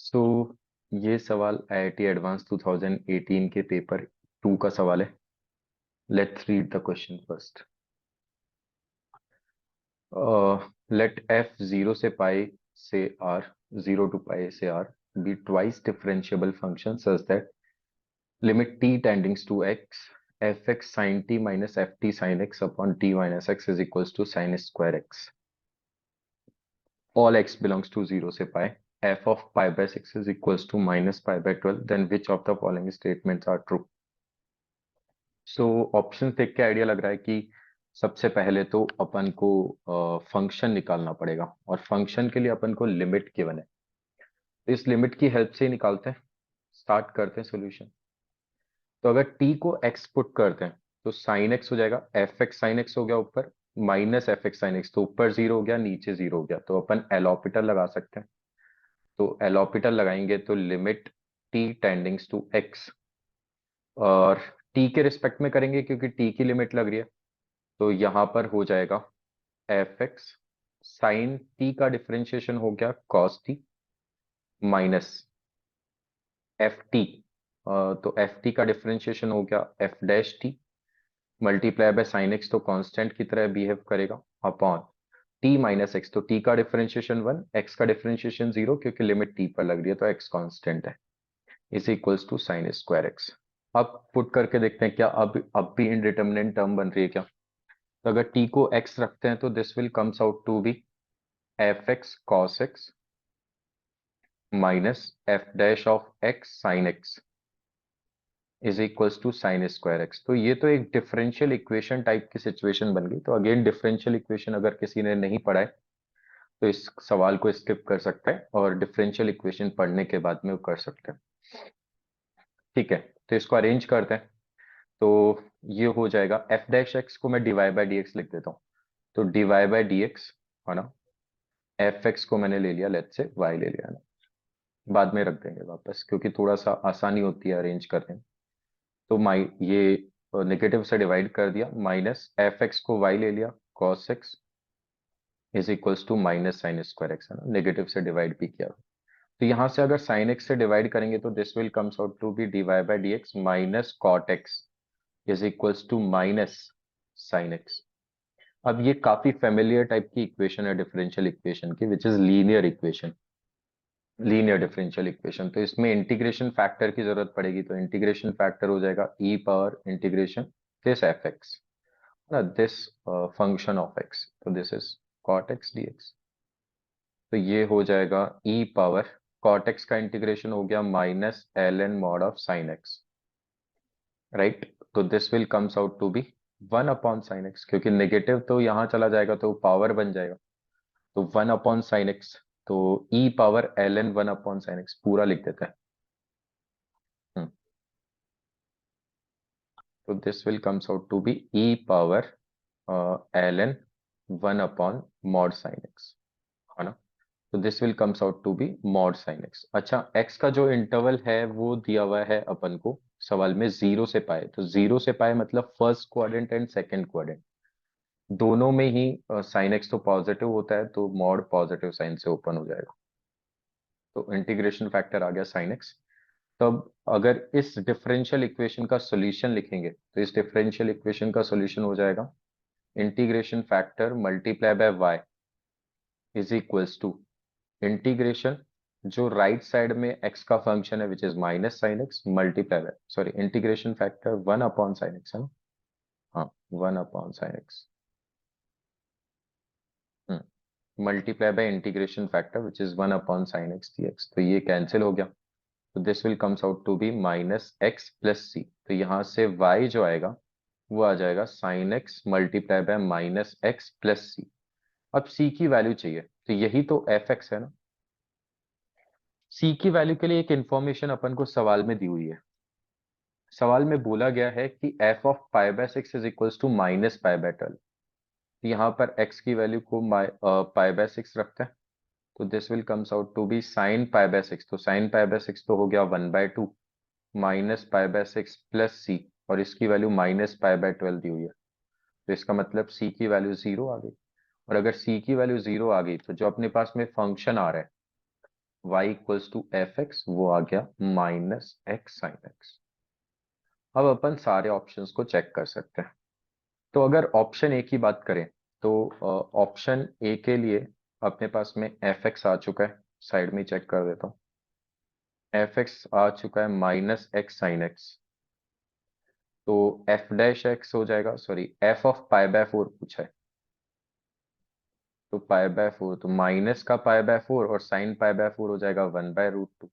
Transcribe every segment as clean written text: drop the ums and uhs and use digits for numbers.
सो ये सवाल IIT advance 2018 के पेपर 2 का सवाल है। Let's read the question first. Let f 0 से पाई से r 0 to पाई से r be twice differentiable function such that limit t tending to x fx sin t minus ft sin x upon t minus x is equals to sin square x. All x belongs to 0 से pi. F of pi by 6 is equals to minus pi by 12. Then which of the following statements are true? So option देख के idea लग रहा है कि सबसे पहले तो अपन को फंक्शन निकालना पड़ेगा और फंक्शन के लिए अपन को लिमिट गिवन है। तो इस लिमिट की हेल्प से ही निकालते हैं। स्टार्ट करते हैं सॉल्यूशन। तो अगर t को x पुट करते हैं तो साइन x हो जाएगा, एफ एक्स साइन एक्स हो गया ऊपर, minus f x sine x, तो ऊपर जीरो हो गया नीचे जीरो हो गया, तो अपन एलॉपिटर लगा सकते हैं। तो एलॉपिटर लगाएंगे तो लिमिट t टेंडिंग्स टू x, और t के रिस्पेक्ट में करेंगे क्योंकि t की लिमिट लग रही है। तो यहां पर हो जाएगा एफ एक्स साइन टी का डिफरेंशिएशन हो गया cos t minus f t, तो एफ टी का डिफरेंशिएशन हो गया f dash t multiply by sine x, तो कांस्टेंट की तरह बिहेव करेगा, अपॉन टी माइनस एक्स, तो टी का डिफरेंशिएशन 1, एक्स का डिफरेंशिएशन 0 क्योंकि लिमिट टी पर लग रही है तो एक्स कांस्टेंट है, is equals to sine square x. अब पुट करके देखते हैं क्या अब भी इनडिटरमिनेट टर्म बन रही है क्या। तो अगर t को x रखते हैं तो this will comes out to be f x cos x minus f dash of x sine x is equals to sine square x. तो ये तो एक डिफरेंशियल इक्वेशन टाइप की सिचुएशन बन गई। तो अगेन डिफरेंशियल इक्वेशन अगर किसी ने नहीं पढ़ा है तो इस सवाल को स्किप कर सकते हैं और डिफरेंशियल इक्वेशन पढ़ने के बाद में वो कर सकते हैं। ठीक है, तो इसको अरेंज करते हैं। तो ये हो जाएगा एफ डैश एक्स को मैं डीवाई बाई डी एक्स लिख देता हूँ। तो डीवाई बाई डी एक्स है ना, एफ एक्स को मैंने ले लिया, लेट्स से वाई ले लिया ना, बाद में रख देंगे वापस क्योंकि थोड़ा सा आसानी होती है अरेंज करने में। तो माई ये नेगेटिव से डिवाइड कर दिया, माइनस एफ एक्स को वाई ले लिया cos x is equals to minus sine square x, है ना, नेगेटिव से डिवाइड भी किया। तो यहां से अगर साइन एक्स से डिवाइड करेंगे तो this will comes out to be dy by d x minus cot x is equals to minus sine x. अब ये काफी फेमिलियर टाइप की इक्वेशन है डिफरेंशियल इक्वेशन की, which is linear equation, linear differential equation. तो इसमें integration factor की जरूरत पड़ेगी, तो इंटीग्रेशन फैक्टर हो जाएगा E power integration this F X ना, दिस फंक्शन ऑफ एक्स, तो this is cot X D x. तो ये हो जाएगा ई पावर कॉट एक्स का इंटीग्रेशन हो गया minus L N mod of sine X, right. तो this will comes out to be 1 upon sine X, क्योंकि नेगेटिव तो यहां चला जाएगा तो पावर बन जाएगा, तो 1 अपॉन साइन एक्स, तो E power L N 1 upon sine X पूरा लिख देते हैं। हम्म, तो this will comes out to be E power L N 1 upon mod sine x, है ना। तो this will comes out to be mod sine X. अच्छा, X का जो इंटरवल है वो दिया हुआ है अपन को सवाल में 0 से पाए, तो 0 से पाए मतलब first quadrant and second quadrant दोनों में ही साइन एक्स तो पॉजिटिव होता है, तो मॉड पॉजिटिव साइन से ओपन हो जाएगा, तो इंटीग्रेशन फैक्टर आ गया साइन एक्स। तब अगर इस डिफरेंशियल इक्वेशन का सॉल्यूशन लिखेंगे तो इस डिफरेंशियल इक्वेशन का सॉल्यूशन हो जाएगा integration factor multiply by y is equals to integration जो राइट साइड में x का फंक्शन है which is minus sine x multiply by, sorry, integration factor 1 upon sine x, है ना, हाँ 1 upon sine x multiply by integration factor which is 1 upon sine x D x. तो ये cancel हो गया, तो this will comes out to be minus x plus सी। तो यहां से y जो आएगा वो आ जाएगा sine x multiply by minus x plus C. अब c की वैल्यू चाहिए, तो यही तो एफ एक्स है ना। c की वैल्यू के लिए एक इंफॉर्मेशन अपन को सवाल में दी हुई है। सवाल में बोला गया है कि f of pi by 6 is equals to minus pi by 12। यहाँ पर x की वैल्यू को पाई बाय 6 रखते हैं, तो this will comes out to be sine pi by 6, तो साइन पाई बाय 6 तो हो गया 1/2 minus pi by 6 plus C, और इसकी वैल्यू माइनस पाई बाय 12 दी हुई है, तो इसका मतलब c की वैल्यू 0 आ गई। और अगर c की वैल्यू 0 आ गई तो जो अपने पास में फंक्शन आ रहा है y equals to f x, वो आ गया माइनस एक्स साइन एक्स। अब अपन सारे ऑप्शंस को चेक कर सकते हैं। तो अगर ऑप्शन ए की बात करें तो ऑप्शन ए के लिए अपने पास में एफ एक्स आ चुका है, साइड में चेक कर देता हूँ। एफ एक्स आ चुका है माइनस एक्स साइन एक्स, तो एफ डैश एक्स हो जाएगा, sorry f of pi by four पूछा है, तो पाई बाय फोर, तो माइनस का पाई बाय फोर और साइन पाई बाय फोर हो जाएगा 1/√2,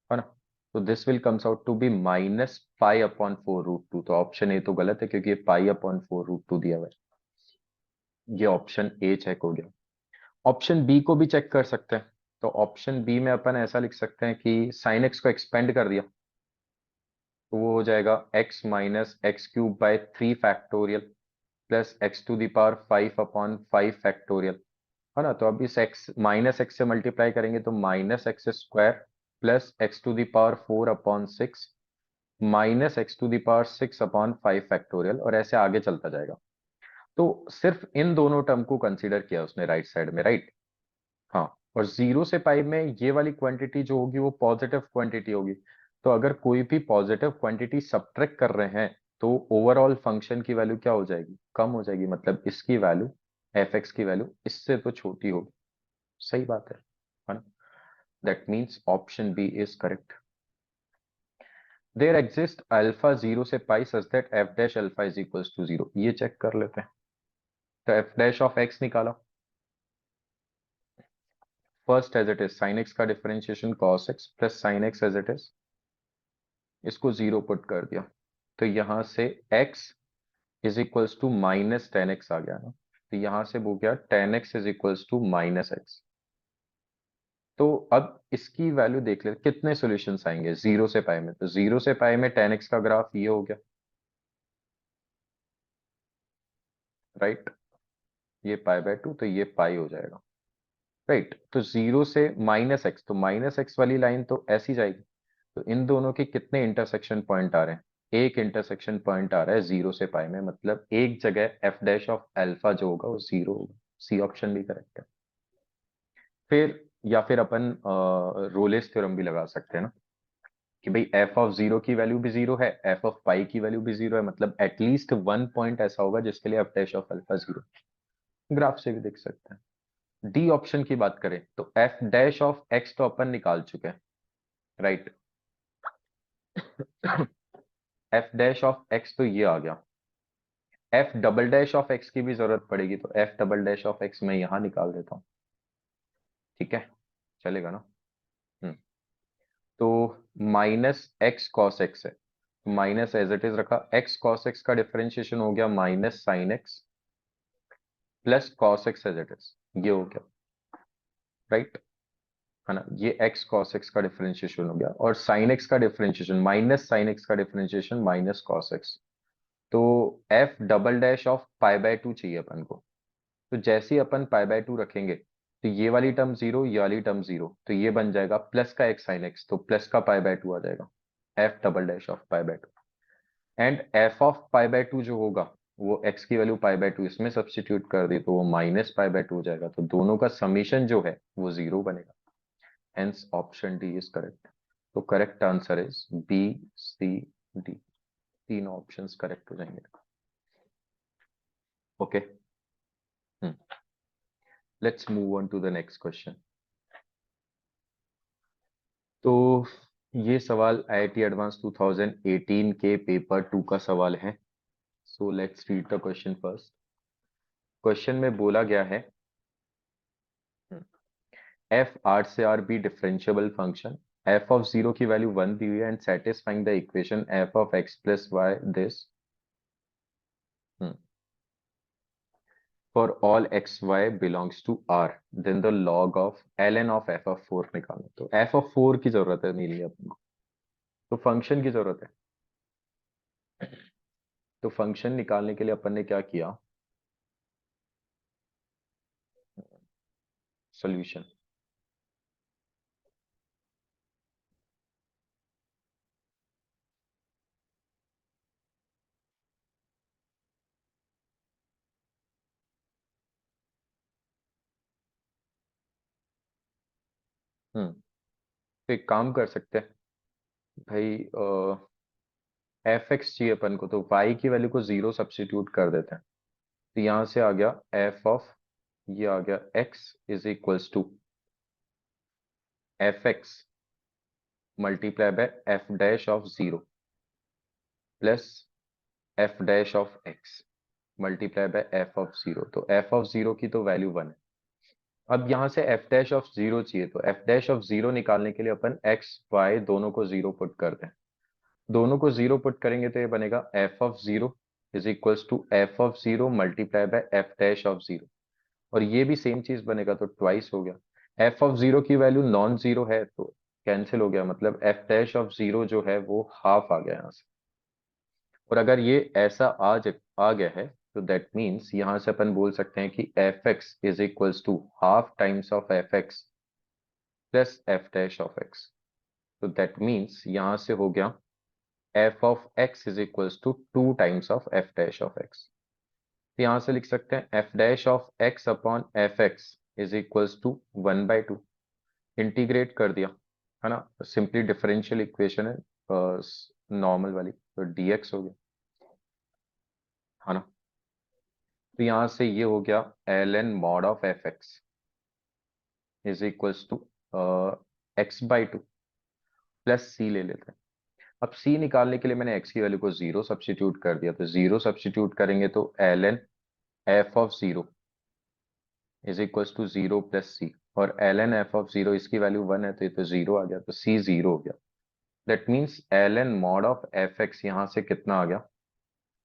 है ना। तो this will comes out to be minus pi upon 4√2। तो ऑप्शन ए तो गलत है क्योंकि ये पाई अपॉन 4√2 दिया हुआ है। ये ऑप्शन ए चेक हो गया। ऑप्शन बी को भी चेक कर सकते हैं। तो ऑप्शन बी में अपन ऐसा लिख सकते हैं कि साइन एक्स को एक्सपेंड कर दिया, तो वो हो जाएगा x minus x cube by 3 factorial plus x to the power 5/5 factorial, है ना। तो अब इस एक्स माइनस एक्स से मल्टीप्लाई करेंगे तो minus x square plus x to the power 4/6 minus x to the power 6/5 factorial, और ऐसे आगे चलता जाएगा। तो सिर्फ इन दोनों टर्म को कंसीडर किया उसने राइट साइड में, राइट। हाँ, और 0 से पाई में ये वाली क्वांटिटी जो होगी वो पॉजिटिव क्वांटिटी होगी। तो अगर कोई भी पॉजिटिव क्वांटिटी सब्ट्रैक्ट कर रहे हैं तो ओवरऑल फंक्शन की वैल्यू क्या हो जाएगी, कम हो जाएगी, मतलब इसकी वैल्यू एफ एक्स की वैल्यू इससे तो छोटी होगी। सही बात है ना। That means option B is correct. There exist alpha 0 से pi such that F dash alpha is equals to 0। ये चेक कर लेते हैं। तो एफ डैश ऑफ एक्स निकाला, first as it is sine x का differentiation cos X plus sine X as it is, इसको 0 put कर दिया। तो यहां से x is equals to minus ten X आ गया ना। तो यहां से वो गया ten X is equals to minus x. तो अब इसकी वैल्यू देख ले कितने सॉल्यूशंस आएंगे 0 से पाई में। तो 0 से पाई में टेन एक्स का ग्राफ ये हो गया, राइट। ये पाई/2, तो ये पाई हो जाएगा, राइट। तो 0 से माइनस एक्स, तो माइनस एक्स वाली लाइन तो ऐसी जाएगी। तो इन दोनों के कितने इंटरसेक्शन पॉइंट आ रहे हैं, एक इंटरसेक्शन पॉइंट आ रहा है 0 से पाई में, मतलब एक जगह एफ डैश ऑफ अल्फा जो होगा वो 0 होगा। सी ऑप्शन भी करेक्ट है। फिर या फिर अपन रोलेस थ्योरम भी लगा सकते हैं ना, कि भाई एफ ऑफ 0 की वैल्यू भी 0 है, एफ ऑफ पाई की वैल्यू भी 0 है, मतलब एटलीस्ट वन पॉइंट ऐसा होगा जिसके लिए F dash of alpha 0। Graph से भी देख सकते हैं। डी ऑप्शन की बात करें तो एफ डैश ऑफ एक्स तो अपन निकाल चुके हैं, right. F dash of x तो ये आ गया। F double dash of x की भी जरूरत पड़ेगी, तो f double dash of x मैं यहां निकाल देता हूं, ठीक है, चलेगा ना। हम्म। तो माइनस एक्स कॉस एक्स है, माइनस एज इट इज रखा, एक्स कॉस एक्स का डिफरेंशिएशन हो गया minus sine x plus cos x as it is, ये हो गया, राइट, है ना। ये एक्स कॉस एक्स का डिफरेंशिएशन हो गया, और साइन एक्स का डिफरेंशिएशन माइनस साइन एक्स का डिफरेंशिएशन माइनस कॉस एक्स। तो एफ डबल डैश ऑफ पाई/2 चाहिए अपन को। तो जैसे ही अपन पाई/2 रखेंगे तो ये वाली टर्म 0, ये वाली टर्म 0, तो ये बन जाएगा प्लस का एक्स साइन एक्स, तो प्लस का पाई/2 आ जाएगा, एफ डबल डैश ऑफ पाई/2। एंड एफ ऑफ पाई/2 जो होगा वो एक्स की वैल्यू पाई/2 इसमें सब्सटीट्यूट कर दी तो वो माइनस पाई/2 हो जाएगा, तो दोनों का समीशन जो है वो 0 बनेगा। Hence option D is correct. तो correct answer is B, C, D, तीन ऑप्शंस करेक्ट हो जाएंगे। Okay, let's move on to the next question. तो ये सवाल आईआईटी एडवांस 2018 के पेपर 2 का सवाल है। So let's read the question first. Question में बोला गया है एफ आर से R be differentiable function, f of 0 की वैल्यू 1 दी हुई है and satisfying the equation f of x plus y this for all x y belongs to R, then the log of l n of f of 4 निकालो। तो F of 4 की जरूरत है नहीं अपन को, तो फंक्शन की जरूरत है। तो फंक्शन निकालने के लिए अपन ने क्या किया, सॉल्यूशन। हम्म तो एक काम कर सकते हैं भाई, एफ एक्स चाहिए अपन को, तो वाई की वैल्यू को 0 सब्स्टिट्यूट कर देते हैं। तो यहां से आ गया एफ ऑफ, ये आ गया x is equals to f x multiply by f dash of 0 plus f dash of x multiply by f of 0। तो एफ ऑफ 0 की तो वैल्यू 1 है। अब यहां से एफ डैश ऑफ 0 चाहिए, तो एफ डैश ऑफ 0 निकालने के लिए अपन एक्स वाई दोनों को 0 पुट करते हैं। दोनों को 0 पुट करेंगे तो ये बनेगा f of 0 is equals to f of 0 multiply by f dash of 0। और ये भी सेम चीज बनेगा, तो ट्वाइस हो गया। एफ ऑफ 0 की वैल्यू नॉन जीरो है तो कैंसिल हो गया, मतलब एफ डैश ऑफ 0 जो है वो हाफ आ गया यहाँ से। और अगर ये ऐसा आ गया है, तो दैट मीन्स यहां से अपन बोल सकते हैं कि f x is equals to half times of F x plus f dash of x. तो दैट मीन्स यहां से हो गया f of x is equals to 2 times of f dash of x. तो यहां से लिख सकते हैं f dash of x upon f x is equals to 1/2। Integrate कर दिया है ना, सिंपली डिफरेंशियल इक्वेशन है नॉर्मल वाली, तो dx हो गया है ना। तो यहां से ये हो गया L N mod of F x is equals to x/2 plus C ले लेते हैं। अब सी निकालने के लिए मैंने x की वैल्यू को 0 सब्स्टिट्यूट कर दिया, तो 0 सब्स्टिट्यूट करेंगे तो L N F of 0 is equals to 0 plus C. और एल एन एफ ऑफ 0 इसकी वैल्यू 1 है, तो ये तो 0 आ गया, तो सी 0 हो गया। That means l N mod of F x यहाँ से कितना आ गया,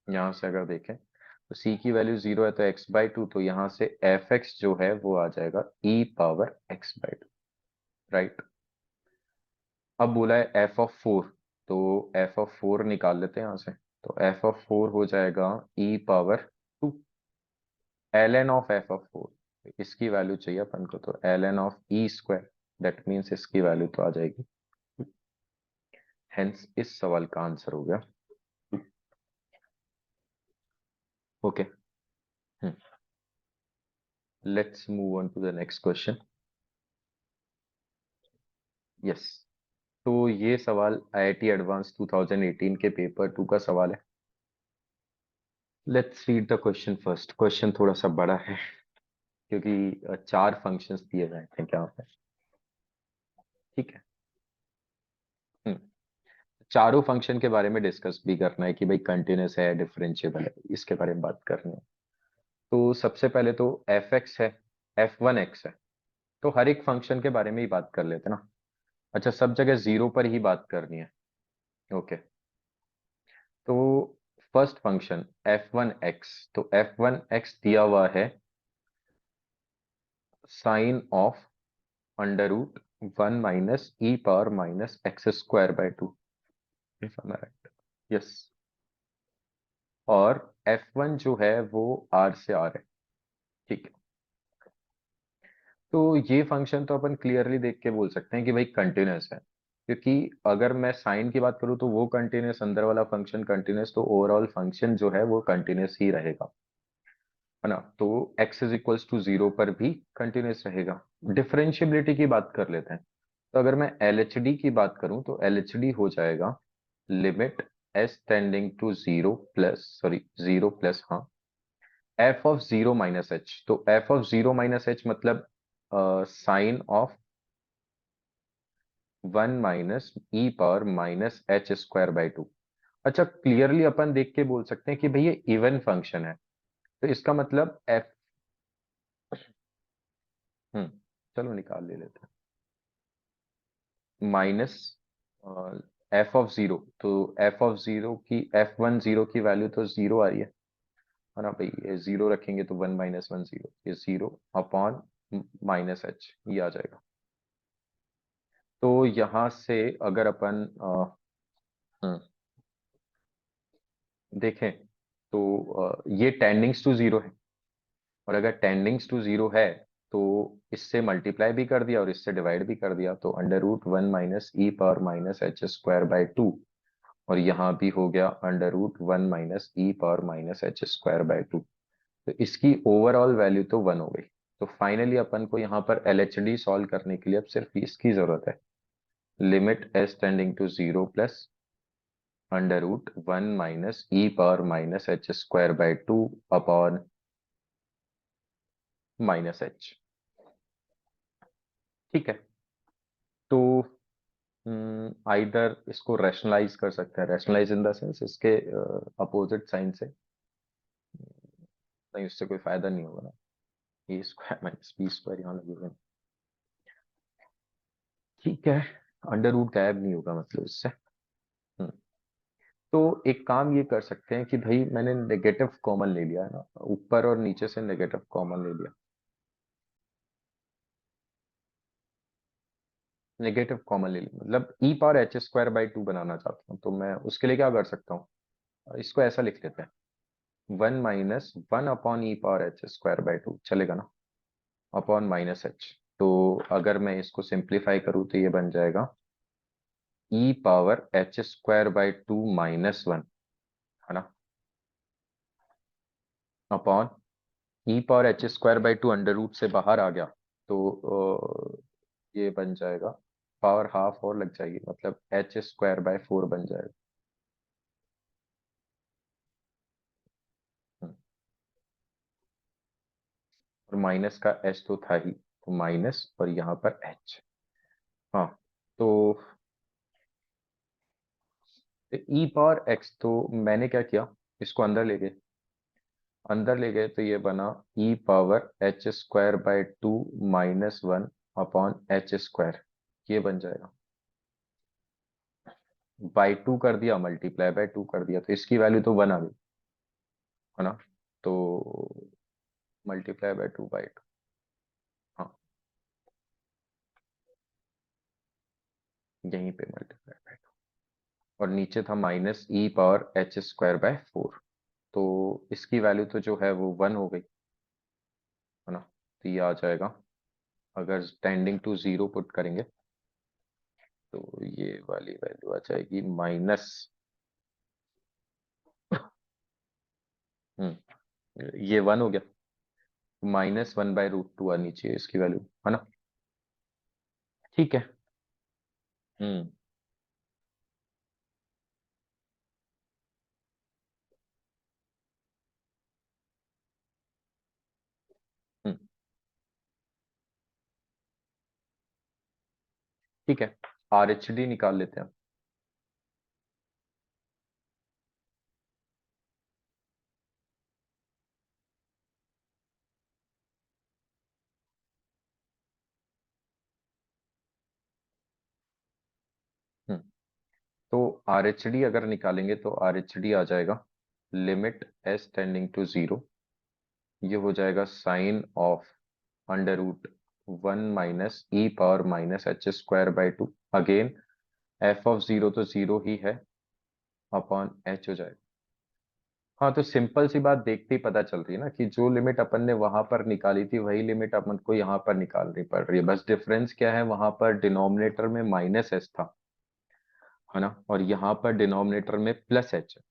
यहाँ से अगर देखें तो c की वैल्यू 0 है तो x/2, तो यहाँ से एफ एक्स जो है वो आ जाएगा e पावर x/2, राइट। अब बोला है एफ ऑफ 4, तो एफ ऑफ 4 निकाल लेते हैं यहाँ से। तो एफ ऑफ 4 हो जाएगा e power 2 l n of f of 4। इसकी वैल्यू चाहिए अपन को, तो L n of e square, that means इसकी वैल्यू तो आ जाएगी। हेंस इस सवाल का आंसर हो गया okay. Let's move on to the next question. Yes, तो ये सवाल आईआईटी एडवांस 2018 के पेपर 2 का सवाल है। Let's read the question first. Question थोड़ा सा बड़ा है क्योंकि 4 फंक्शंस दिए गए थे यहाँ पे, ठीक है। हम्म, चारों फंक्शन के बारे में डिस्कस भी करना है कि भाई कंटिन्यूस है, डिफरेंशिएबल है, इसके बारे में बात करनी है। तो सबसे पहले तो एफ एक्स है, F1 एक्स है, तो हर एक फंक्शन के बारे में ही बात कर लेते हैं ना। अच्छा, सब जगह 0 पर ही बात करनी है, ओके। तो फर्स्ट फंक्शन F1 एक्स, तो F1 एक्स दिया हुआ है sine of under root 1 minus e power minus x square by 2, if I am right, yes. और F1 जो है वो R से R है, ठीक है। तो ये फंक्शन तो अपन क्लियरली देख के बोल सकते हैं कि भाई कंटिन्यूस है, क्योंकि अगर मैं साइन की बात करूँ तो वो कंटिन्यूस, अंदर वाला फंक्शन कंटिन्यूस, तो ओवरऑल फंक्शन जो है वो कंटिन्यूस ही रहेगा, है ना। तो x इज इक्वल्स टू 0 पर भी कंटिन्यूस रहेगा। डिफरेंशियबिलिटी की बात कर लेते हैं। तो अगर मैं LHD की बात करूं तो LHD हो जाएगा limit s tending to 0 plus, sorry 0 plus, हाँ, f ऑफ 0 माइनस h। तो f ऑफ 0 माइनस h मतलब sine of 1 minus e power minus h square by 2। अच्छा, क्लियरली अपन देख के बोल सकते हैं कि भाई ये इवन फंक्शन है, तो इसका मतलब f, चलो निकाल ले लेते हैं, माइनस एफ ऑफ 0। तो एफ ऑफ 0 की, F1 0 की वैल्यू तो 0 आ रही है ना भाई, ये 0 रखेंगे तो 1 माइनस 1 0, ये 0 अपॉन माइनस एच, ये आ जाएगा। तो यहां से अगर अपन देखें तो ये टेंडिंग्स टू 0 है, और अगर टेंडिंग्स टू 0 है तो इससे मल्टीप्लाई भी कर दिया और इससे डिवाइड भी कर दिया, तो under root 1 minus e power minus h square by 2। और यहाँ भी हो गया under root 1 minus e power minus h square by 2। तो इसकी ओवरऑल वैल्यू तो 1 हो गई। तो फाइनली अपन को यहाँ पर LHD सॉल्व करने के लिए अब सिर्फ इसकी जरूरत है, limit s tending to 0 plus under root 1 minus e power minus h square by 2 upon minus h. ठीक है, तो आइदर इसको रैशनलाइज कर सकते हैं, रैशनलाइज इन द सेंस इसके अपोजिट साइन से, नहीं उससे कोई फायदा नहीं होगा ना, a square minus b square यहाँ लगे हुए हैं। ठीक है, अंडर रूट गायब नहीं होगा मतलब इससे। हम्म, तो एक काम ये कर सकते हैं कि भाई मैंने नेगेटिव कॉमन ले लिया है ना, ऊपर और नीचे से नेगेटिव कॉमन ले लिया, नेगेटिव कॉमन ले लिया मतलब ई पावर एच स्क्वायर बाई 2 बनाना चाहता हूँ, तो मैं उसके लिए क्या कर सकता हूँ, इसको ऐसा लिख लेते हैं 1 minus 1 upon E power H square by 2 चलेगा ना, अपॉन माइनस एच। तो अगर मैं इसको सिंप्लीफाई करूँ तो ये बन जाएगा E power H square by 2 minus 1, है ना, upon E power H square by 2 under root से बाहर आ गया, तो ये बन जाएगा पावर हाफ और लग जाएगी, मतलब एच स्क्वायर बाय 4 बन जाएगा। हम्म, और माइनस का एच तो था ही, तो माइनस और यहाँ पर एच। हाँ, तो ई पावर एक्स, तो मैंने क्या किया, इसको अंदर ले गए तो ये बना E power H square by 2 minus 1 upon H square, ये बन जाएगा। बाई 2 कर दिया, मल्टीप्लाई बाय 2 कर दिया, तो इसकी वैल्यू तो 1 आ गई, है ना, तो मल्टीप्लाई बाय 2 बाई 2। हाँ, यहीं पे मल्टीप्लाई बाय 2, और नीचे था minus e power H square bye 4, तो इसकी वैल्यू तो जो है वो 1 हो गई, है ना, तो ये आ जाएगा, अगर टेंडिंग टू 0 पुट करेंगे तो ये वाली वैल्यू आ जाएगी माइनस, ये 1 हो गया, -1/√2 आनी चाहिए इसकी वैल्यू, है ना। ठीक है। हम्म हम्म ठीक है, आर एच डी निकाल लेते हैं। हम्म तो आर एच डी अगर निकालेंगे तो आर एच डी आ जाएगा लिमिट एस टेंडिंग टू 0, ये हो जाएगा sine of under root 1 minus e power minus h square by 2, again f of 0 तो 0 ही है, अपॉन एच हो जाएगा। हाँ, तो सिंपल सी बात देखते ही पता चल रही है ना कि जो लिमिट अपन ने वहां पर निकाली थी वही लिमिट अपन को यहाँ पर निकालनी पड़ रही है, बस डिफरेंस क्या है, वहां पर डिनोमिनेटर में माइनस एच था, है ना, और यहाँ पर डिनोमिनेटर में प्लस एच है।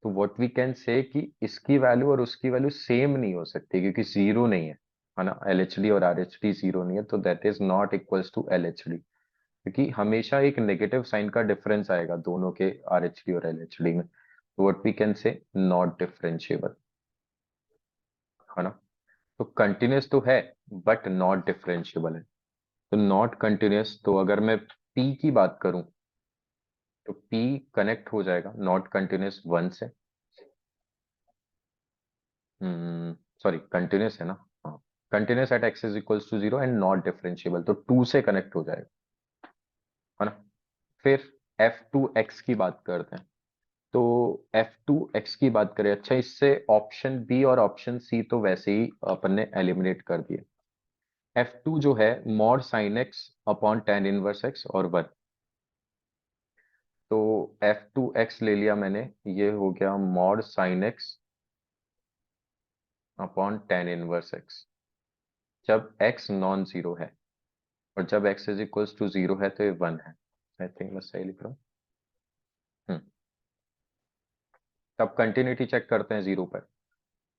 तो व्हाट वी कैन से कि इसकी वैल्यू और उसकी वैल्यू सेम नहीं हो सकती, क्योंकि जीरो नहीं है ना, एल एच डी और आर एच डी जीरो नहीं है, तो that is not equals to L H D, क्योंकि हमेशा एक नेगेटिव साइन का डिफरेंस आएगा दोनों के आर एच डी और एल एच डी में, तो what we can say not differentiable, है ना। तो कंटिन्यूस तो है बट नॉट डिफरेंशिएबल है, तो नॉट कंटिन्यूस, तो अगर मैं पी की बात करूं तो पी कनेक्ट हो जाएगा नॉट कंटिन्यूस 1 से, सॉरी कंटिन्यूस है ना, हाँ, continuous at x is equals to 0 and not differentiable, तो 2 से कनेक्ट हो जाएगा, है ना। फिर f2x की बात करते हैं, तो f2x की बात करें, अच्छा इससे ऑप्शन बी और ऑप्शन सी तो वैसे ही अपन ने एलिमिनेट कर दिए, f2 जो है mod sine x upon tan inverse x और 1, तो f2x ले लिया मैंने, ये हो गया mod sine x upon tan inverse x, जब x नॉन जीरो है, और जब x इज इक्वल्स टू 0 है तो ये 1 है, आई थिंक मैं सही लिख रहा हूँ। हम्म तब कंटिन्यूटी चेक करते हैं 0 पर,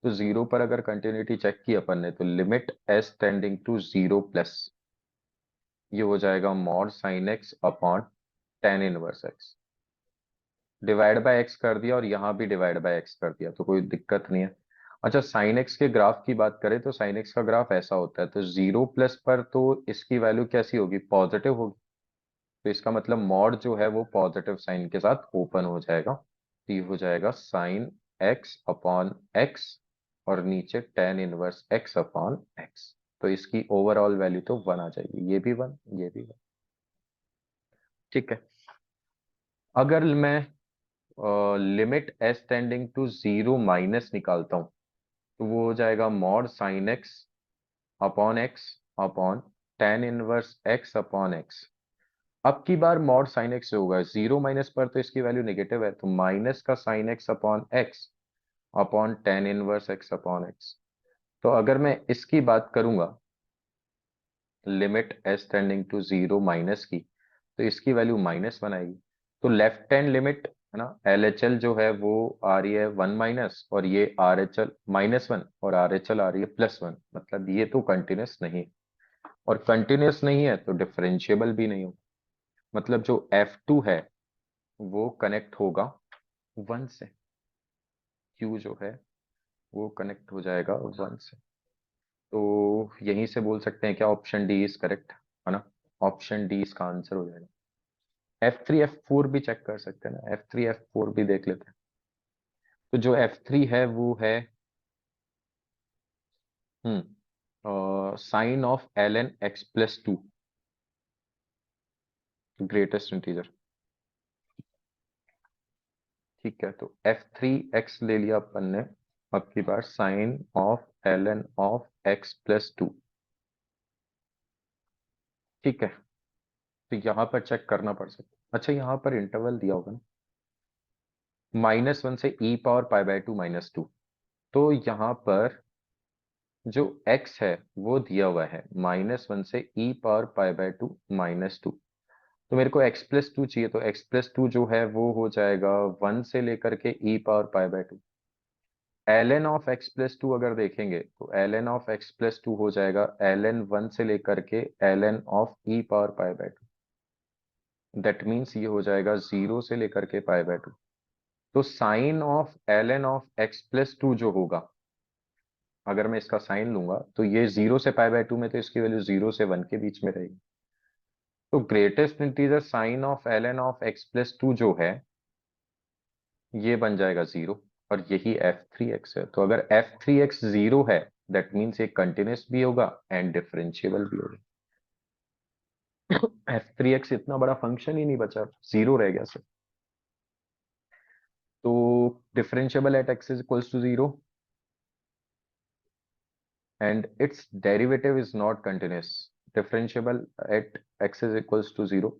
तो 0 पर अगर कंटिन्यूटी चेक की अपन ने तो limit s tending to 0 plus, ये हो जाएगा mod sine x upon tan inverse x, divide by x कर दिया और यहाँ भी डिवाइड बाय एक्स कर दिया, तो कोई दिक्कत नहीं है। अच्छा, साइन एक्स के ग्राफ की बात करें तो साइन एक्स का ग्राफ ऐसा होता है, तो 0 प्लस पर तो इसकी वैल्यू कैसी होगी, पॉजिटिव होगी। तो इसका मतलब मॉड जो है वो पॉजिटिव साइन के साथ ओपन हो जाएगा, तो ये हो जाएगा साइन एक्स अपॉन एक्स और नीचे ten inverse x upon x. तो इसकी ओवरऑल वैल्यू तो 1 आ जाएगी, ये भी 1, ये भी 1। ठीक है। अगर मैं limit s tending to 0 minus निकालता हूं, तो वो हो जाएगा mod sine x upon x upon tan inverse x upon x. अब की बार मॉड साइन एक्स से होगा 0 माइनस पर, तो इसकी वैल्यू नेगेटिव है, तो माइनस का sine x upon x upon tan inverse x upon x. तो अगर मैं इसकी बात करूंगा limit s tending to 0 minus की, तो इसकी वैल्यू -1 आएगी। तो लेफ्ट हैंड लिमिट है ना, एल एच एल जो है वो आ रही है 1 माइनस, और ये आर एच एल -1 और आर एच एल आ रही है +1, मतलब ये तो कंटिन्यूस नहीं है, और कंटिन्यूस नहीं है तो डिफरेंशिएबल भी नहीं हो। मतलब जो F2 है वो कनेक्ट होगा 1 से, Q जो है वो कनेक्ट हो जाएगा 1 से। तो यहीं से बोल सकते हैं क्या, ऑप्शन डी इज करेक्ट, है ना। ऑप्शन डी इसका आंसर हो जाएगा। F3 F4 भी चेक कर सकते हैं ना, F3 F4 भी देख लेते हैं। तो जो F3 है वो है sine of ln x+2, greatest integer. ठीक है, तो F3 x ले लिया अपन ने। अब की बार sine of ln of x+2। ठीक है, तो यहाँ पर चेक करना पड़ सकता है। अच्छा, यहाँ पर इंटरवल दिया होगा ना, -1 से e⁻π/2 -2। तो यहाँ पर जो x है वो दिया हुआ है -1 से e⁻π/2 -2। तो मेरे को x+2 चाहिए, तो x+2 जो है वो हो जाएगा 1 से लेकर के e⁻π/2। ln ऑफ x+2 अगर देखेंगे तो ln ऑफ x+2 हो जाएगा ln 1 से लेकर के ln of e⁻π/2। That means ये हो जाएगा 0 से लेकर के π/2। तो sign of ln of x+2 जो होगा, अगर मैं इसका साइन लूंगा तो ये 0 से π/2 में, तो इसकी वैल्यू 0 से 1 के बीच में रहेगी। तो greatest integer sine of ln of x+2 जो है ये बन जाएगा 0, और यही F3 x है। तो अगर F3 x 0 है, दैट मीन्स ये कंटिन्यूस भी होगा एंड डिफरेंशिएबल भी होगा। F3 x इतना बड़ा फंक्शन ही नहीं बचा, 0 रह गया सर। तो differentiable at x is equals to 0 and its derivative is not continuous. Differentiable at x is equals to 0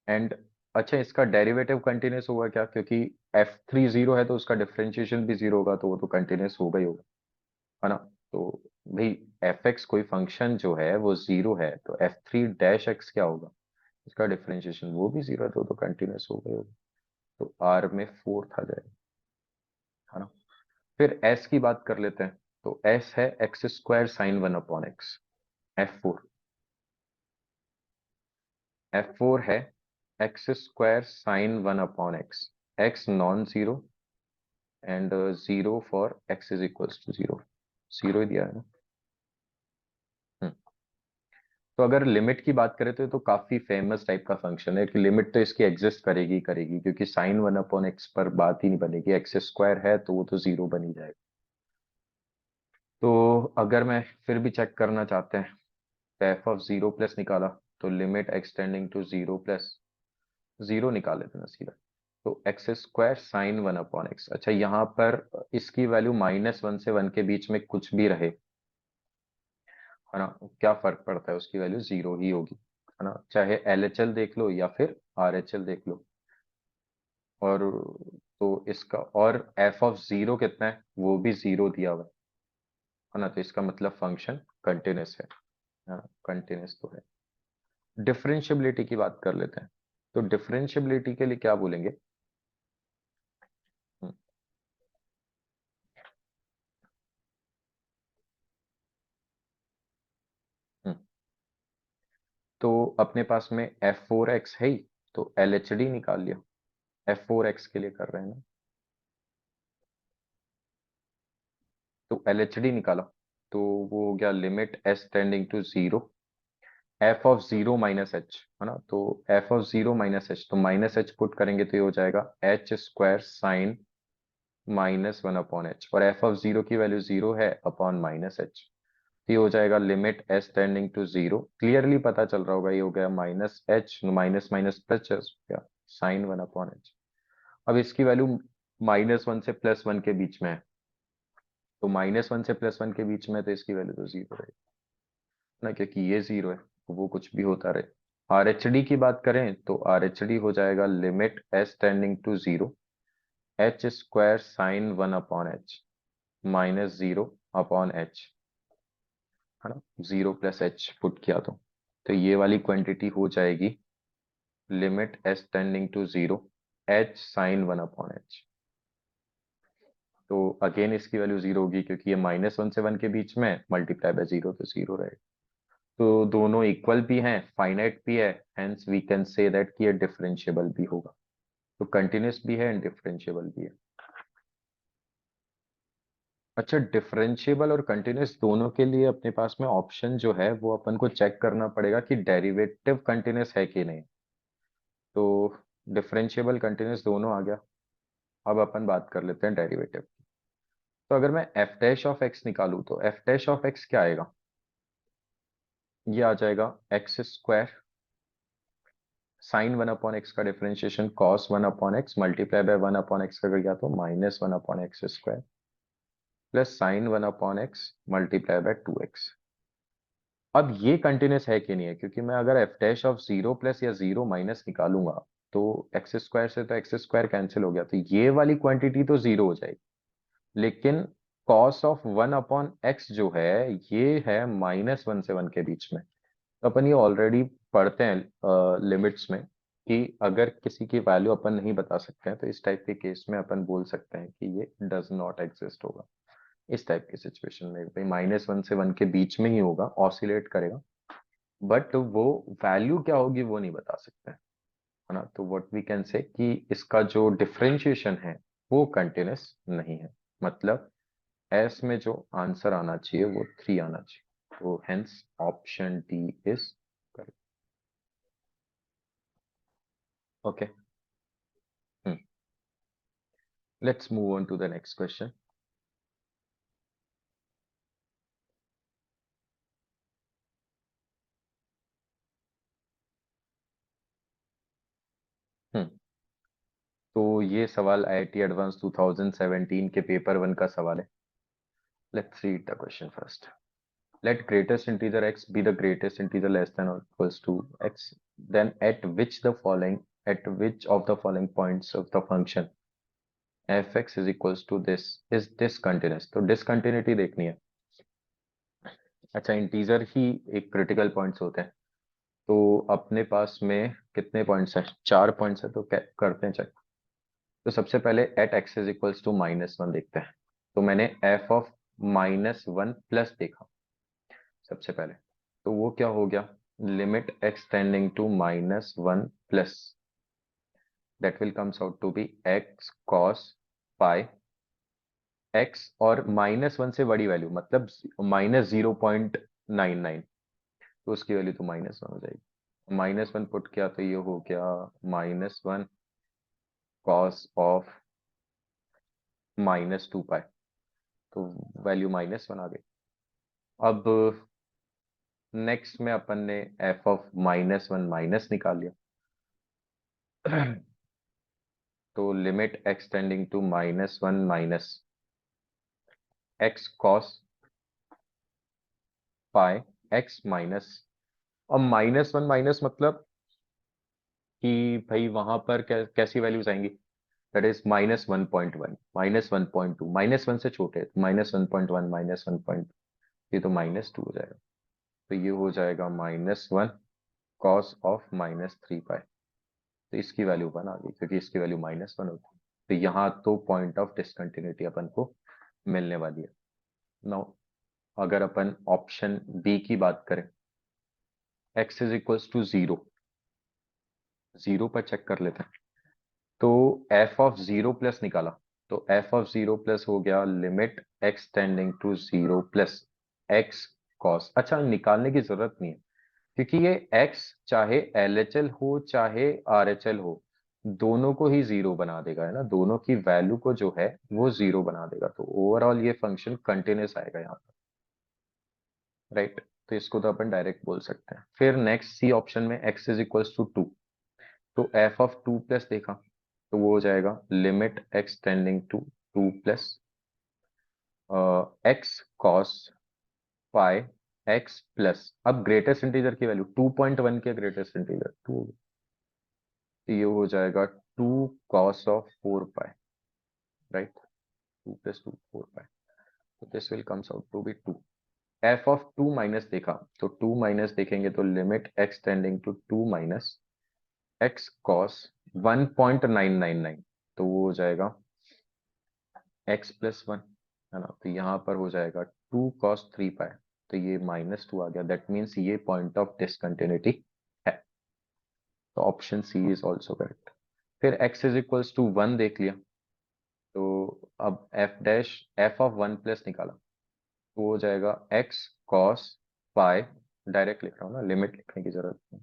and अच्छा, इसका डेरिवेटिव कंटिन्यूस होगा क्या, क्योंकि F3 0 है तो उसका डिफरेंशिएशन भी 0 होगा, तो वो तो कंटिन्यूस होगा ही होगा, है ना। तो भाई fx कोई फंक्शन जो है वो 0 है, तो F3 - x क्या होगा, इसका डिफरेंशिएशन वो भी 0 है, तो कंटिन्यूस होगा ही होगा। तो R में 4 था जाएगा, है ना। फिर S की बात कर लेते हैं। तो S है x² sin 1/x। F4 है x² sin 1/x। x non zero and 0 for x is equals to 0, 0 ही दिया है ना। हम्म, तो अगर लिमिट की बात करें तो काफी फेमस टाइप का फंक्शन है कि लिमिट तो इसकी एग्जिस्ट करेगी ही करेगी, क्योंकि साइन 1/x पर बात ही नहीं बनेगी, x² है तो वो तो 0 बन ही जाएगा। तो अगर मैं फिर भी चेक करना चाहते हैं, तो f(0 + निकाला, तो लिमिट एक्सटेंडिंग टू 0 + 0 निकाल लेते हैं ना सीधा। तो x² sin 1/x। अच्छा, यहाँ पर इसकी वैल्यू -1 से 1 के बीच में कुछ भी रहे, है ना, क्या फर्क पड़ता है, उसकी वैल्यू 0 ही होगी, है ना, चाहे LHL देख लो या फिर RHL देख लो। और तो इसका और f(0) कितना है, वो भी 0 दिया हुआ है ना, तो इसका मतलब फंक्शन कंटिन्यूस है, हाँ कंटिन्यूस तो है। डिफरेंशियबिलिटी की बात कर लेते हैं। तो डिफरेंशियबिलिटी के लिए क्या बोलेंगे, हम्म, हम्म, तो अपने पास में f4x है ही, तो LHD निकाल लिया। f4x के लिए कर रहे हैं ना, तो LHD निकाला, तो वो हो गया limit s tending to zero f of zero minus h, है ना। तो f of zero minus h, तो माइनस h पुट करेंगे तो ये हो जाएगा h square sine minus one upon h, और f ऑफ जीरो की वैल्यू जीरो है अपॉन माइनस एच। ये हो जाएगा limit s tending to zero, clearly पता चल रहा होगा, ये हो गया minus h minus minus plus गया साइन वन अपॉन एच। अब इसकी वैल्यू माइनस वन से प्लस वन के बीच में है, तो माइनस वन से प्लस वन के बीच में, तो इसकी वैल्यू तो जीरो रहेगी ना, क्योंकि ये जीरो है, तो वो कुछ भी होता रहे। आर एच डी की बात करें तो आर एच डी हो जाएगा limit s tending to zero h square sine one upon h minus zero upon h, है ना। जीरो प्लस एच पुट किया तो ये वाली क्वांटिटी हो जाएगी limit s tending to zero h sine one upon h. तो अगेन इसकी वैल्यू जीरो होगी, क्योंकि ये माइनस वन से वन के बीच में मल्टीप्लाई बाय जीरो, तो जीरो रहेगा। तो दोनों इक्वल भी हैं, फाइनाइट भी है, hence we can say that कि ये डिफरेंशिएबल भी होगा। तो कंटिन्यूस भी है एंड डिफरेंशिएबल भी है। अच्छा, डिफरेंशिएबल और कंटिन्यूस दोनों के लिए अपने पास में ऑप्शन जो है वो अपन को चेक करना पड़ेगा कि डेरिवेटिव कंटिन्यूस है कि नहीं। तो डिफरेंशिएबल कंटिन्यूस दोनों आ गया। अब अपन बात कर लेते हैं डेरिवेटिव। तो अगर मैं एफ डैश ऑफ एक्स निकालूं तो एफ डैश ऑफ एक्स क्या आएगा, ये आ जाएगा X square sine one upon X का differentiation cos one upon X multiply by one upon X का कर गया तो minus one upon X square plus sine one upon X multiply by two X. अब ये कंटिन्यूस है कि नहीं है, क्योंकि मैं अगर F dash of zero plus या जीरो माइनस निकालूंगा तो एक्स स्क्वायर से तो एक्स स्क्वायर कैंसिल हो गया, तो ये वाली क्वांटिटी तो जीरो हो जाएगी। लेकिन cos of one upon x जो है ये है माइनस वन से वन के बीच में। तो अपन ये ऑलरेडी पढ़ते हैं लिमिट्स में कि अगर किसी की वैल्यू अपन नहीं बता सकते हैं तो इस टाइप के केस में अपन बोल सकते हैं कि ये डज नॉट एग्जिस्ट होगा। इस टाइप की सिचुएशन में भाई माइनस वन से वन के बीच में ही होगा, ऑसिलेट करेगा, बट वो वैल्यू क्या होगी वो नहीं बता सकते, है ना। तो व्हाट वी कैन से कि इसका जो डिफरेंशिएशन है वो कंटिन्यूस नहीं है, मतलब एस में जो आंसर आना चाहिए वो थ्री आना चाहिए। तो hence option D is correct. Okay, let's move on to the next question. हम्म तो ये सवाल आईआईटी एडवांस 2017 के पेपर वन का सवाल है। Let's read the question first. Let greatest integer x be the greatest integer less than or equals to x. Then at which of the following points of the function fx is equals to this is discontinuous. तो discontinuity देखनी है। अच्छा, integer ही एक critical points होते हैं, तो अपने पास में कितने पॉइंट्स हैं, चार पॉइंट्स है, तो करते हैं चेक। तो सबसे पहले at x is equals to minus one देखते हैं। तो मैंने f of minus one plus देखा सबसे पहले, तो वो क्या हो गया, limit x tending to minus one plus that will comes out to be x cos pi x, और माइनस वन से बड़ी वैल्यू मतलब माइनस 0.99, तो उसकी वैल्यू तो माइनस वन हो जाएगी। माइनस वन पुट किया तो ये हो गया minus one cos of minus two pi, तो वैल्यू माइनस वन आ गई। अब नेक्स्ट में अपन ने F of minus one minus निकाल लिया। तो limit x tending to minus one minus x cos pi x minus, अब माइनस वन माइनस मतलब कि भाई वहां पर कैसी वैल्यूज आएंगी, that is minus one point one minus one point two, minus one से छोटे, minus one point one minus one point, ये तो माइनस टू हो जाएगा। तो ये हो जाएगा minus one cos of minus three pi, तो इसकी वैल्यू वन आ गई क्योंकि इसकी वैल्यू माइनस वन होती है। तो यहाँ तो पॉइंट ऑफ डिसकंटिन्यूटी अपन को मिलने वाली है। नाउ अगर अपन ऑप्शन बी की बात करें x इज इक्वल्स टू 0, 0 पर चेक कर लेते हैं। तो f ऑफ 0 प्लस निकाला, तो f ऑफ 0 प्लस हो गया limit x tending to 0 plus x cos. अच्छा, निकालने की जरूरत नहीं है, क्योंकि ये x चाहे LHL हो चाहे RHL हो, दोनों को ही 0 बना देगा, है ना, दोनों की वैल्यू को जो है वो 0 बना देगा। तो ओवरऑल ये फंक्शन कंटिन्यूस आएगा यहाँ पर, राइट। तो इसको तो अपन डायरेक्ट बोल सकते हैं। फिर नेक्स्ट सी ऑप्शन में x इज इक्वल्स टू 2, तो f ऑफ 2 प्लस देखा, तो वो हो जाएगा limit x tending to 2 plus x cos phi x plus, अब ग्रेटेस्ट इंटीजर की वैल्यू 2.1 के ग्रेटेस्ट इंटीजर 2, तो ये हो जाएगा 2 cos of 4 pi, right, 2 plus 2 4 pi, तो this will comes out to be 2। f of 2 minus देखा, तो 2 माइनस देखेंगे तो limit x tending to 2 minus x cos 1.999, तो वो हो जाएगा x प्लस 1, है ना। तो यहाँ पर हो जाएगा 2 cos 3 पाई, तो ये -2 आ गया, दैट मीन्स ये पॉइंट ऑफ डिसकंटिन्यूटी है। तो option C is also correct. फिर x इज इक्वल्स टू 1 देख लिया, तो अब f dash f of 1 plus निकाला, तो हो जाएगा x cos पाई, डायरेक्ट लिख रहा हूँ ना, लिमिट लिखने की जरूरत नहीं,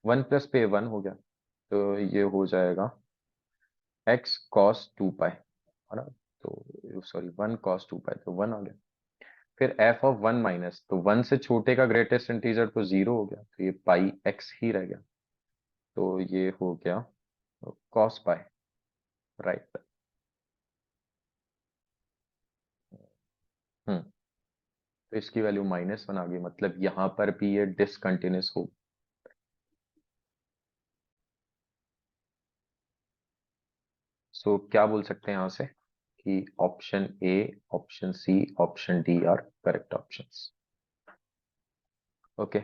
1 प्लस पे 1 हो गया, तो ये हो जाएगा x cos 2 पाई, है ना। तो सॉरी 1 cos 2 पाई, तो 1 आ गया। फिर f ऑफ 1 माइनस, तो 1 से छोटे का ग्रेटेस्ट इंटीजर तो 0 हो गया, तो ये पाई x ही रह गया, तो ये हो गया cos पाई, राइट। हम्म, तो इसकी वैल्यू -1 आ गई, मतलब यहां पर भी ये डिसकंटिन्यूस हो। सो क्या बोल सकते हैं यहां से कि option A, option C, option D are correct options. Okay.